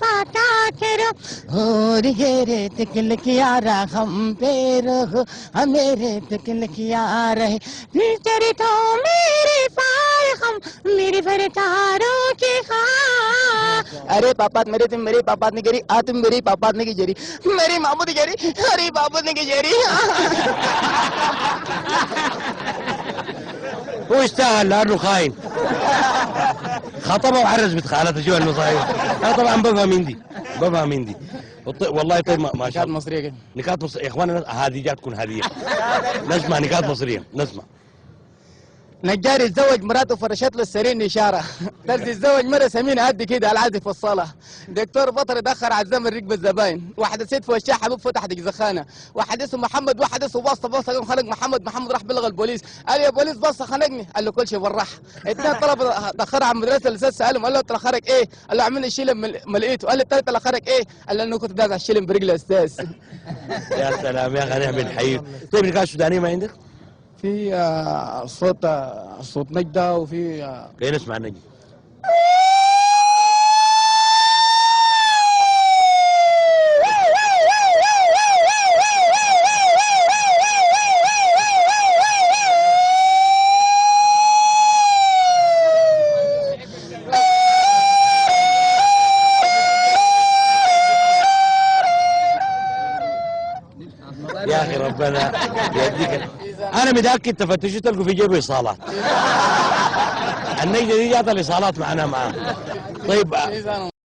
फाटा करो और घेरे तकल किया हम पेरो मेरे तकल किया रहे तेरे तो मेरे पार हम मेरे भर तारों के अरे पापा मेरे तुम मेरे पापा ने गिरी आ तुम मेरी पापा ने की जेरी मेरी मामू ने गिरी अरे बाबू ने की जेरी هو يستاهل لانه خاين خطبه وحرز بنت خالته شو المصايب. انا طبعا بفهم هندي والله طيب ما شاء الله. مصريه كده نكات مصريه يا اخوانا هذه جات تكون هديه. نسمع نكات مصريه نسمع. نجار يتزوج مراته فرشت له السرير اشاره ترزي يتزوج مره سمينه قد كده على العازف في الصاله دكتور بطر دخل على الزمن ركب الزباين واحده ست في وشها حبوب فتحت زخانه واحد اسمه محمد واحد اسمه بصه قام خنق محمد راح بلغ البوليس قال يا بوليس بصه خنقني قال له كل شيء بالراحه اثنين طلبه تاخر على المدرسه الاستاذ سالهم قال له انت خرج ايه؟ قال له عملنا الشيلم ما لقيته قال له الثالثه اللي خرج ايه؟ قال له انه كنت داز على الشيلم برجل استاذ. يا سلام يا اخي نحن بنحييك. طيب نكات سودانيه ما عندك؟ في صوت نجده وفي خلينا نسمع النجم. يا اخي ربنا يهديك. انا متاكد تفتشوا تلقوا في جيبه ايصالات. النجده دي جات الايصالات معنا معاه. طيب